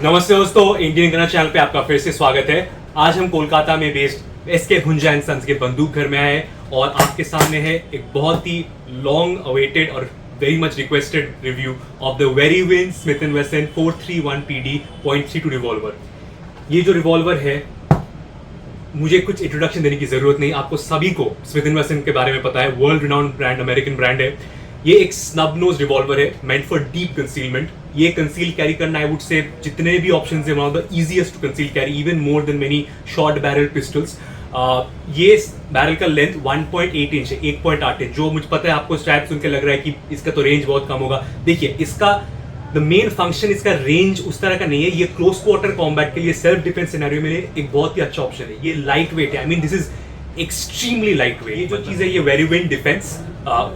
नमस्ते दोस्तों, Indian gunner channel पे आपका फिर से स्वागत है। आज हम कोलकाता में बेस्ड एसके भुंजा एंड सन्स के बंदूक घर में आए और आपके सामने है एक बहुत ही लॉन्ग अवेटेड और very much requested review of the वेरीविन Smith and Wesson 431 PD .32 revolver. ये जो रिवॉल्वर है, मुझे कुछ इंट्रोडक्शन देने की जरूरत नहीं, आपको सभी को स्मिथ एंड वेसन के बारे में पता है। World renowned brand, American brand है। ये एक स्नब नोज रिवॉल्वर है, मेंट फॉर डीप कंसीलमेंट। ये कंसील कैरी करना, आई वुड से जितने भी ऑप्शन है, one of the easiest to conceal carry, even more than many short barrel pistols. ये बैरल का लेंथ 1.8 इंच है, 1.8 इंच, जो मुझे पता है आपको शायद सुन के लग रहा है कि इसका तो रेंज बहुत कम होगा। देखिए, इसका द मेन फंक्शन, इसका रेंज उस तरह का नहीं है। ये क्लोज क्वार्टर कॉम्बैट के लिए, सेल्फ डिफेंस सिनेरियो में एक बहुत ही अच्छा ऑप्शन है। ये लाइट वेट है, I mean this is extremely light weight. ये जो चीज़ है, ये वेरीविन डिफेंस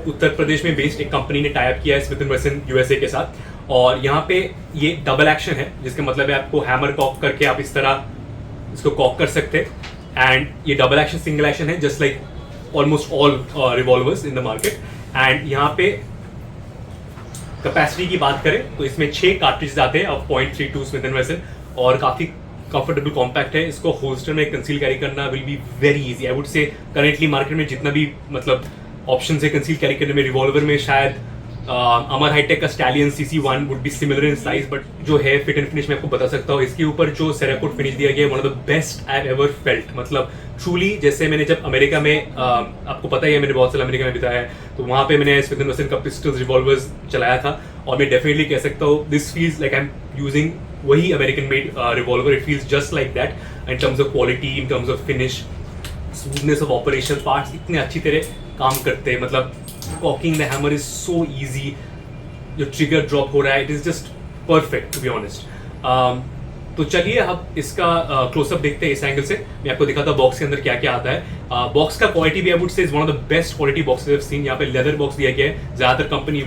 उत्तर प्रदेश में बेस्ड एक कंपनी ने टाई अप किया है स्मिथ एंड वेसन यूएसए के साथ। और यहाँ पे ये डबल एक्शन है, जिसका मतलब है आपको हैमर कॉक करके आप इस तरह इसको कॉक कर सकते हैं। एंड ये डबल एक्शन सिंगल एक्शन है, just like almost all revolvers in the market. And यहाँ पे कैपेसिटी की बात करें तो इसमें 6 कार्ट्रिज आते हैं ऑफ .32 स्मिथ एंड वेसन और काफ़ी कंफर्टेबल कॉम्पैक्ट है। इसको होल्स्टर में कंसील कैरी करना will be very easy. I would से करेंटली मार्केट में जितना भी मतलब ऑप्शन है कंसील कैरी करने में, रिवॉल्वर में शायद अमर हाईटेक का stallion CC1 would be similar in size, but जो है फिट एंड फिनिश मैं आपको बता सकता हूँ। इसके ऊपर जो सेराकोट फिनिश दिया गया है, one of the best I ever felt. मतलब ट्रूली, जैसे मैंने जब अमेरिका में आपको पता ही है, मैंने बहुत साल अमेरिका में बिताया है, तो वहाँ पे मैंने स्मिथ एंड वेसन का पिस्टल्स रिवॉल्वर्स चलाया था और मैं डेफिनेटली कह सकता हूँ this feels like I am using वही American made revolver. It feels just like that in terms of quality, in terms of finish, smoothness of operation, parts इतने अच्छी तरह काम करते हैं। मतलब cocking the hammer is so easy, जो trigger drop हो रहा है, it is just perfect to be honest. तो चलिए अब इसका क्लोजअप देखते हैं इस एंगल से। मैं आपको दिखाता हूँ बॉक्स के अंदर क्या क्या आता है। बॉक्स का क्वालिटी भी आई वुड से is one of the best quality boxes I have seen. यहाँ पे लेदर बॉक्स दिया गया है। ज्यादातर कंपनी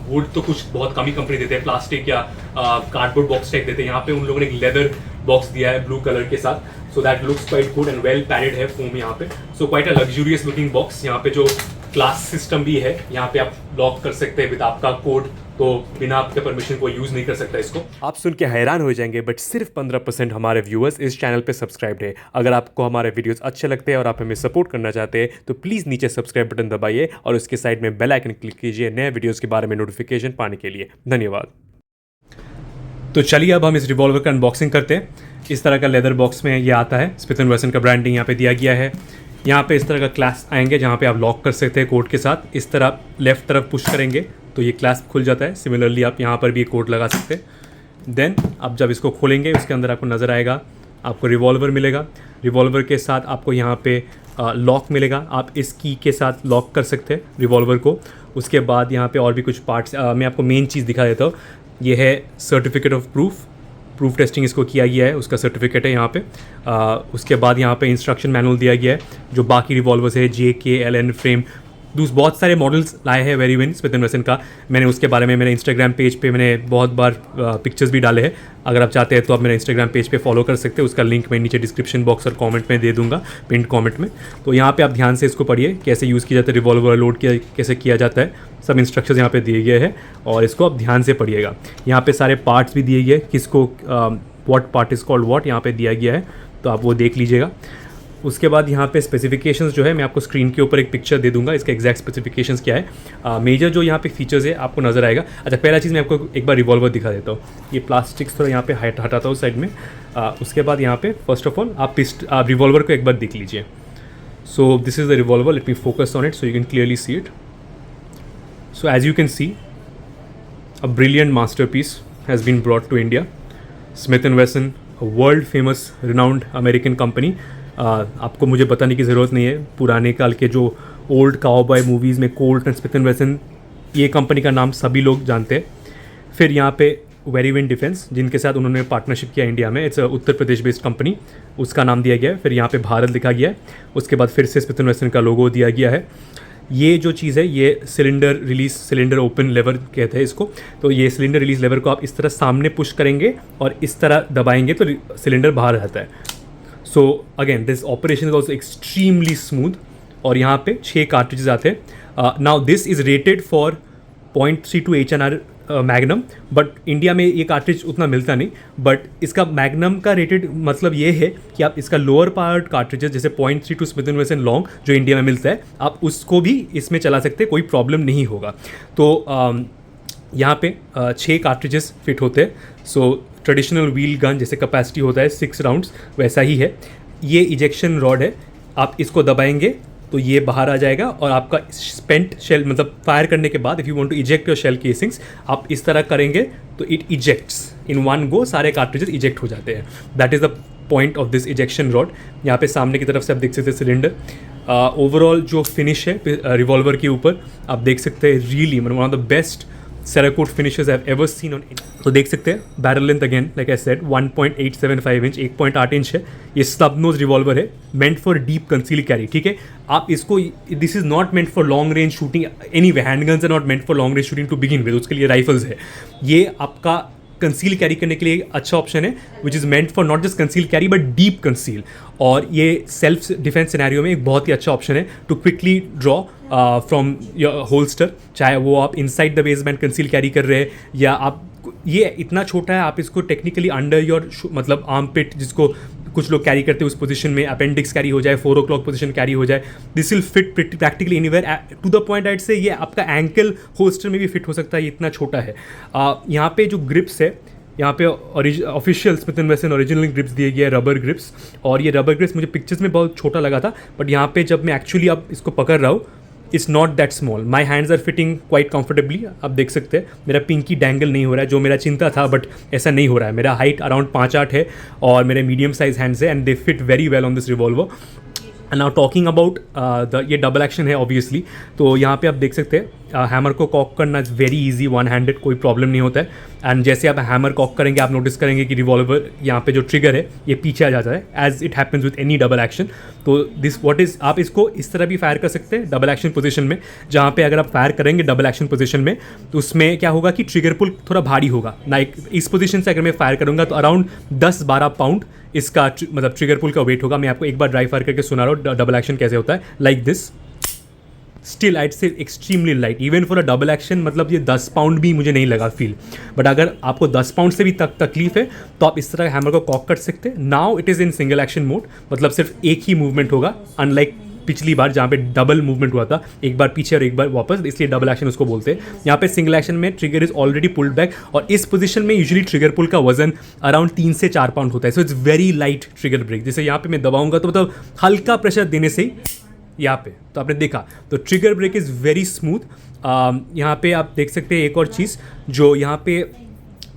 वुड तो कुछ बहुत कम ही कंपनी देते हैं, प्लास्टिक या कार्डबोर्ड बॉक्स टाइप देते हैं। यहाँ पे उन लोगों ने एक लेदर बॉक्स दिया है ब्लू कलर के साथ, so that looks quite good and well padded है फोम यहाँ पे। So quite a luxurious looking box. यहाँ पे जो क्लास सिस्टम भी है, यहाँ पे आप लॉक कर सकते हैं विद आपका कोड, तो बिना आपके परमिशन को यूज नहीं कर सकता इसको। आप सुन के हैरान हो जाएंगे, बट सिर्फ 15% हमारे व्यूअर्स इस चैनल पे सब्सक्राइब्ड है। अगर आपको हमारे वीडियोस अच्छे लगते हैं और आप हमें सपोर्ट करना चाहते हैं तो प्लीज़ नीचे सब्सक्राइब बटन दबाइए और उसके साइड में बेल आइकन क्लिक कीजिए नए वीडियोज़ के बारे में नोटिफिकेशन पाने के लिए। धन्यवाद। तो चलिए अब हम इस रिवॉल्वर का अनबॉक्सिंग करते हैं। इस तरह का लेदर बॉक्स में ये आता है, स्मिथ एंड वेसन का ब्रांडिंग यहाँ पे दिया गया है। यहाँ पे इस तरह का क्लैस्प आएंगे जहाँ पे आप लॉक कर सकते हैं कोड के साथ। इस तरह लेफ्ट तरफ पुश करेंगे तो ये क्लैस्प खुल जाता है। सिमिलरली आप यहाँ पर भी कोड लगा सकते हैं। देन आप जब इसको खोलेंगे, उसके अंदर आपको नज़र आएगा, आपको रिवॉल्वर मिलेगा। रिवॉल्वर के साथ आपको यहाँ पे लॉक मिलेगा, आप इस की के साथ लॉक कर सकते हैं रिवॉल्वर को। उसके बाद यहाँ पे और भी कुछ पार्ट्स, मैं आपको मेन चीज़ दिखा देता हूँ। ये है सर्टिफिकेट ऑफ प्रूफ टेस्टिंग इसको किया गया है, उसका सर्टिफिकेट है यहाँ पे। उसके बाद यहाँ पे इंस्ट्रक्शन मैनुअल दिया गया है। जो बाकी रिवॉल्वर्स है, JK, LN फ्रेम, बहुत सारे मॉडल्स लाए हैं वेरीविन स्मिथ एंड वेसन का। मैंने उसके बारे में मेरे इंस्टाग्राम पेज पे मैंने बहुत बार पिक्चर्स भी डाले हैं। अगर आप चाहते हैं तो आप मेरे इंस्टाग्राम पेज पे फॉलो कर सकते हैं। उसका लिंक मैं नीचे डिस्क्रिप्शन बॉक्स और कमेंट में दे दूंगा, पिंड कमेंट में। तो यहाँ पे आप ध्यान से इसको पढ़िए, कैसे यूज़ किया जाता है रिवॉल्वर, लोड कैसे किया जाता है, सब इंस्ट्रक्शंस यहाँ पे दिए गए हैं और इसको आप ध्यान से पढ़िएगा। यहाँ पे सारे पार्ट्स भी दिए गए, किसको what part is called what यहाँ पे दिया गया है, तो आप वो देख लीजिएगा। उसके बाद यहाँ पे स्पेसिफिकेशंस जो है, मैं आपको स्क्रीन के ऊपर एक पिक्चर दे दूंगा, इसका एग्जैक्ट स्पेसिफिकेशंस क्या है। मेजर जो यहाँ पे फीचर्स है आपको नज़र आएगा। अच्छा, पहला चीज़ मैं आपको एक बार रिवॉल्वर दिखा देता हूँ। ये प्लास्टिक्स थोड़ा यहाँ पे हटाता हूँ साइड में। उसके बाद यहाँ पे फर्स्ट ऑफ ऑल आप रिवॉल्वर को एक बार देख लीजिए। So this is the revolver, let me focus on it so you can clearly see it. So as you can see, a brilliant masterpiece has been brought to India. Smith and Wesson, world famous renowned American company. आपको मुझे बताने की ज़रूरत नहीं है, पुराने काल के जो ओल्ड काउबॉय मूवीज़ में कोल्ट एंड स्मिथ एंड वेसन, ये कंपनी का नाम सभी लोग जानते हैं। फिर यहाँ पे वेरीविन डिफेंस, जिनके साथ उन्होंने पार्टनरशिप किया इंडिया में, it's Uttar Pradesh based company, उसका नाम दिया गया है। फिर यहाँ पे भारत लिखा गया है। उसके बाद फिर से स्मिथ एंड वेसन का लोगो दिया गया है। ये जो चीज़ है, ये सिलेंडर ओपन लेवर कहते हैं इसको। तो ये सिलेंडर रिलीज लेवर को आप इस तरह सामने पुश करेंगे और इस तरह दबाएंगे तो सिलेंडर बाहर रहता है। So again this operation is also extremely smooth. और यहाँ पे 6 कार्ट्रिजेज आते हैं। Now this is rated for .32 HNR magnum, but India में ये कार्ट्रिज उतना मिलता नहीं। बट इसका मैग्नम का रेटेड मतलब ये है कि आप इसका लोअर पार्ट कार्ट्रिजेस जैसे 0.32 स्मिथ एंड वेसन लॉन्ग जो इंडिया में मिलता है, आप उसको भी इसमें चला सकते हैं, कोई प्रॉब्लम नहीं होगा। तो यहाँ पे 6 कार्ट्रिजेस फिट होते हैं। सो ट्रेडिशनल व्हील गन जैसे कैपेसिटी होता है 6 राउंड्स, वैसा ही है। ये इजेक्शन रॉड है, आप इसको दबाएंगे तो ये बाहर आ जाएगा और आपका स्पेंट शेल मतलब फायर करने के बाद if you want to eject your shell casings, आप इस तरह करेंगे तो it ejects in one go, सारे कार्ट्रिजेस इजेक्ट हो जाते हैं। That is the point of this ejection rod. यहाँ पे सामने की तरफ से आप देख सकते हैं सिलेंडर। ओवरऑल जो फिनिश है रिवॉल्वर के ऊपर आप देख सकते हैं, really one of the best Cerakote finishes I have ever seen on. तो देख सकते हैं barrel length again like I said 1.875 inch, 1.8 inch है। ये स्नब नोज रिवॉल्वर है, meant for deep conceal carry, ठीक है। आप इसको, this is not meant for long range shooting any way, handguns are not meant for long range shooting to begin with, उसके लिए rifles है। ये आपका कंसील कैरी करने के लिए अच्छा ऑप्शन है, which is meant for not just conceal carry but deep conceal. और ये सेल्फ डिफेंस सिनेरियो में एक बहुत ही अच्छा ऑप्शन है to quickly draw from your holster, चाहे वो आप inside the waistband conceal carry कर रहे हैं या आप, ये इतना छोटा है आप इसको टेक्निकली अंडर योर मतलब आर्म पिट, जिसको कुछ लोग कैरी करते हैं, उस पोजीशन में अपेंडिक्स कैरी हो जाए, 4 o'clock पोजीशन कैरी हो जाए, this will fit practically anywhere to the point I'd say ये आपका एंकल होल्स्टर में भी फिट हो सकता है, ये इतना छोटा है। यहाँ पे जो ग्रिप्स है, यहाँ पे official Smith and Wesson original grips दिए गए हैं, रबर ग्रिप्स। और ये रबर ग्रिप्स मुझे पिक्चर्स में बहुत छोटा लगा था, बट यहाँ पे जब मैं एक्चुअली अब इसको पकड़ रहा हूँ, it's not that small, my hands are fitting quite comfortably. आप देख सकते हैं मेरा पिंकी डैंगल नहीं हो रहा है, जो मेरा चिंता था, बट ऐसा नहीं हो रहा है। मेरा हाइट अराउंड 5'8" है और मेरे मीडियम साइज हैंड्स है and they fit very well on this revolver. And now talking about ये डबल एक्शन है ऑब्वियसली, तो यहाँ पे आप देख सकते हैं हैमर को कॉक करना is very easy, one handed, कोई प्रॉब्लम नहीं होता है। एंड जैसे आप हैमर कॉक करेंगे आप नोटिस करेंगे कि रिवॉल्वर यहाँ पे जो ट्रिगर है ये पीछे आ जाता है, as it happens with any double action. तो दिस व्हाट इज़, आप इसको इस तरह भी फायर कर सकते हैं डबल एक्शन पोजीशन में, जहाँ पे अगर आप फायर करेंगे डबल एक्शन पोजीशन में तो उसमें क्या होगा कि ट्रिगर पुल थोड़ा भारी होगा। लाइक इस पोजीशन से अगर मैं फायर करूँगा तो अराउंड 10-12 पाउंड इसका मतलब ट्रिगर पुल का वेट होगा। मैं आपको एक बार ड्राई फायर करके सुना रहा हूँ डबल एक्शन कैसे होता है, लाइक दिस। स्टिल आइट से extremely light even for a double action, मतलब ये 10 पाउंड भी मुझे नहीं लगा फील। बट अगर आपको 10 पाउंड से भी तकलीफ है तो आप इस तरह हैमर को कॉक कर सकते हैं। Now it is in single action mode, मतलब सिर्फ एक ही मूवमेंट होगा, अनलाइक पिछली बार जहाँ पे डबल मूवमेंट हुआ था, एक बार पीछे और एक बार वापस, इसलिए डबल एक्शन उसको बोलते हैं। यहाँ पे सिंगल एक्शन में trigger is already pulled back और इस पोजीशन में यूजुअली ट्रिगर पुल का वजन अराउंड 3 से 4 पाउंड होता है। So it's very light trigger break. जैसे यहाँ पे मैं दबाऊंगा तो मतलब हल्का प्रेशर देने से ही यहाँ पे तो आपने देखा, तो trigger break is very smooth. यहाँ पे आप देख सकते हैं एक और चीज़ जो यहाँ पे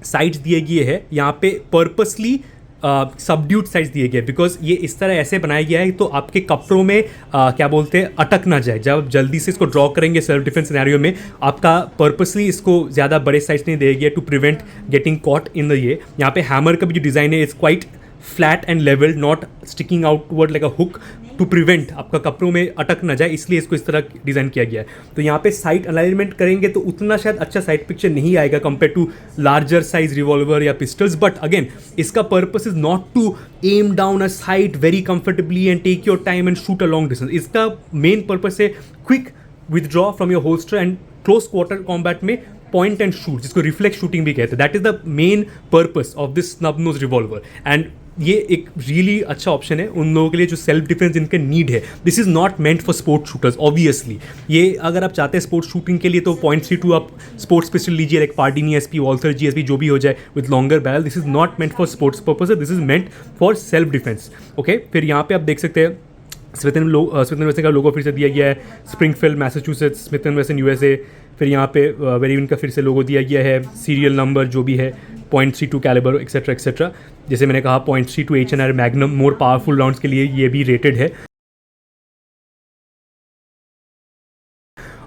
साइड्स दिए गए हैं, यहाँ पे पर्पसली सबड्यूट साइज दिए गए, बिकॉज ये इस तरह ऐसे बनाया गया है तो आपके कपड़ों में क्या बोलते हैं अटक ना जाए। जब आप जल्दी से इसको ड्रॉ करेंगे सेल्फ डिफेंस सिनेरियो में, आपका पर्पसली इसको ज़्यादा बड़े साइज नहीं दिया गया to prevent getting caught in the ये। यहाँ पे हैमर का भी जो डिज़ाइन है is quite flat and levelled, not sticking outward like a hook to prevent आपका कपड़ों में अटक ना जाए, इसलिए इसको इस तरह डिज़ाइन किया गया है। तो यहाँ पे साइट अलाइनमेंट करेंगे तो उतना शायद अच्छा साइट पिक्चर नहीं आएगा compare to larger size revolver या पिस्टल्स, बट अगेन इसका purpose is not to aim down a sight very comfortably and take your time and shoot a long distance. इसका मेन पर्पस है quick withdraw from your holster and close quarter combat में point and shoot, जिसको reflex shooting भी कहते हैं। That is the main purpose of this snub nose revolver and ये एक really अच्छा ऑप्शन है उन लोगों के लिए जो सेल्फ डिफेंस जिनके नीड है। This is not meant for sports shooters obviously. ये अगर आप चाहते हैं स्पोर्ट्स शूटिंग के लिए तो 0.32 आप स्पोर्ट्स पिस्टल लीजिए, like Pattini SP, Walther GSP, जो भी हो जाए with longer barrel. This is not meant for sports purpose, this is meant for self defence. Okay, फिर यहाँ पे आप देख सकते हैं स्मिथ एंड वेसन का लोगो फिर से दिया गया है, स्प्रिंगफील्ड मैसाचुसेट्स, स्मिथ एंड वेसन यूएसए। फिर यहाँ पे वेरिएंट का फिर से लोगो दिया गया है, सीरियल नंबर जो भी है, 0.32 कैलिबर एक्सेट्रा एक्सेट्रा। जैसे मैंने कहा 0.32 H&R magnum more powerful rounds के लिए ये भी रेटेड है।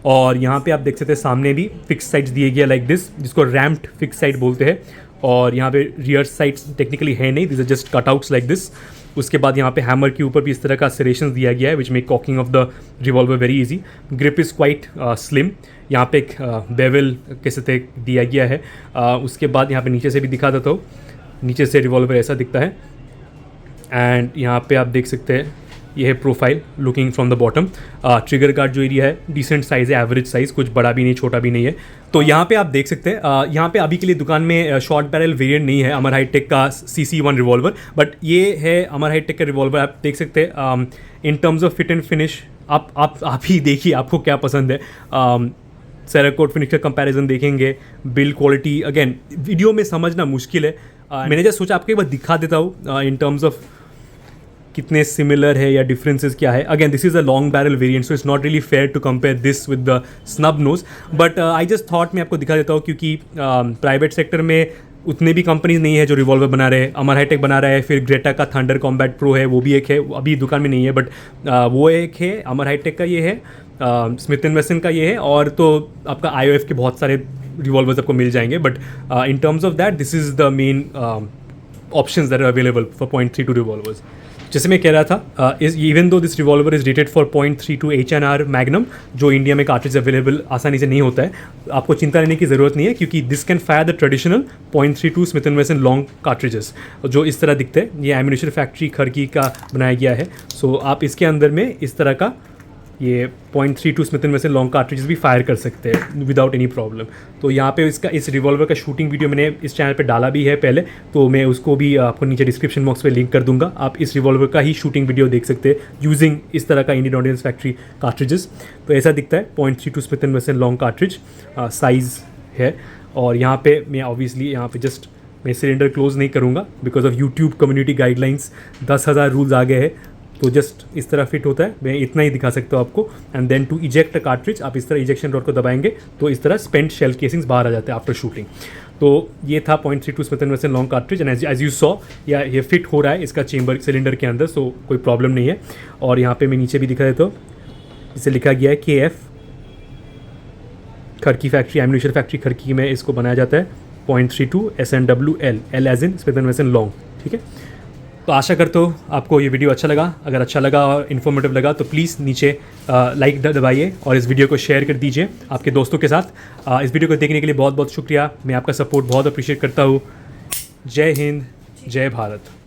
और यहाँ पे आप देख सकते हैं सामने भी फिक्स साइड्स दिए गया लाइक दिस, जिसको रैम्प्ड फिक्स साइड बोलते हैं। और यहाँ पे रियर साइड्स टेक्निकली है नहीं, this are just cutouts like this. उसके बाद यहाँ पे हैमर के ऊपर भी इस तरह का सेरेशन दिया गया है which make caulking of the revolver very easy. Grip is quite slim. यहाँ पे एक बेवल कैसे दिया गया है। उसके बाद यहाँ पे नीचे से भी दिखा देता हूँ, नीचे से रिवॉल्वर ऐसा दिखता है। एंड यहाँ पे आप देख सकते हैं ये है profile looking from the bottom. Trigger guard जो एरिया है डिसेंट साइज़ है, एवरेज साइज़, कुछ बड़ा भी नहीं छोटा भी नहीं है। तो यहाँ पे आप देख सकते हैं, यहाँ पे अभी के लिए दुकान में शॉर्ट बैरल वेरिएंट नहीं है अमर हाईटेक का CC1 रिवॉल्वर, बट ये है अमर हाईटेक का रिवॉल्वर। आप देख सकते हैं इन terms of fit and finish, आप ही देखिए आपको क्या पसंद है। सेराकोट फिनिश का कंपैरिजन देखेंगे, बिल्ड क्वालिटी अगेन वीडियो में समझना मुश्किल है। मैंने जस्ट सोचा आपको एक बार दिखा देता हूँ इन टर्म्स ऑफ कितने सिमिलर है या डिफरेंसेस क्या है। Again this is a long barrel variant, so it's not really fair to compare this with the snub nose, but I just thought मैं आपको दिखा देता हूँ क्योंकि प्राइवेट सेक्टर में उतने भी कंपनीज नहीं है जो रिवॉल्वर बना रहे हैं। अमर हाईटेक बना रहा है, फिर ग्रेटा का थंडर कॉम्बैट प्रो है, वो भी एक है, अभी दुकान में नहीं है, बट वो एक है अमर हाईटेक का, ये है स्मिथ एंड वेसन का, ये है, और तो आपका IOF के बहुत सारे रिवॉल्वर्स आपको मिल जाएंगे। But in terms of that this is the main options that are available for .32 revolvers. जैसे मैं कह रहा था, even though this revolver is rated for .32 HNR magnum, जो इंडिया में कार्ट्रिज अवेलेबल आसानी से नहीं होता है, आपको चिंता लेने की ज़रूरत नहीं है क्योंकि this can fire the traditional .32 Smith and Wesson long cartridges जो इस तरह दिखते हैं। ये एम्यूनिशन फैक्ट्री खड़की का बनाया गया है, सो आप इसके अंदर में इस तरह का ये .32 Smith and Wesson long cartridges भी फायर कर सकते हैं विदाउट एनी प्रॉब्लम। तो यहाँ पे इस रिवॉल्वर का शूटिंग वीडियो मैंने इस चैनल पे डाला भी है पहले, तो मैं उसको भी आपको नीचे डिस्क्रिप्शन बॉक्स पे लिंक कर दूंगा। आप इस रिवॉल्वर का ही शूटिंग वीडियो देख सकते हैं यूजिंग इस तरह का इंडियन ऑर्डिनेंस फैक्ट्री कार्ट्रिजेस। तो ऐसा दिखता है .32 Smith and Wesson long cartridge size है। और यहाँ पे मैं ऑब्वियसली यहाँ पे जस्ट मैं सिलेंडर क्लोज नहीं करूँगा because of YouTube community guidelines, 10,000 rules आ गए हैं, तो जस्ट इस तरह फिट होता है, मैं इतना ही दिखा सकता हूँ आपको। And then to eject a cartridge, आप इस तरह इजेक्शन रॉड को दबाएंगे तो इस तरह स्पेंट शेल केसिंग्स बाहर आ जाते हैं आफ्टर शूटिंग। तो ये था .32 Smith and Wesson long cartridge, and as you saw ये फिट हो रहा है इसका चेंबर सिलेंडर के अंदर, सो कोई प्रॉब्लम नहीं है। और यहाँ पे मैं नीचे भी दिखा देता हूँ, इसे लिखा गया है KF Khadki factory, ammunition factory Khadki में इसको बनाया जाता है .32 SNWL, L as in Smith and Wesson long, ठीक है। तो आशा करता हूँ आपको ये वीडियो अच्छा लगा। अगर अच्छा लगा और इन्फॉर्मेटिव लगा तो प्लीज़ नीचे लाइक दबाइए और इस वीडियो को शेयर कर दीजिए आपके दोस्तों के साथ। इस वीडियो को देखने के लिए बहुत बहुत शुक्रिया, मैं आपका सपोर्ट बहुत अप्रिशिएट करता हूँ। जय हिंद, जय भारत।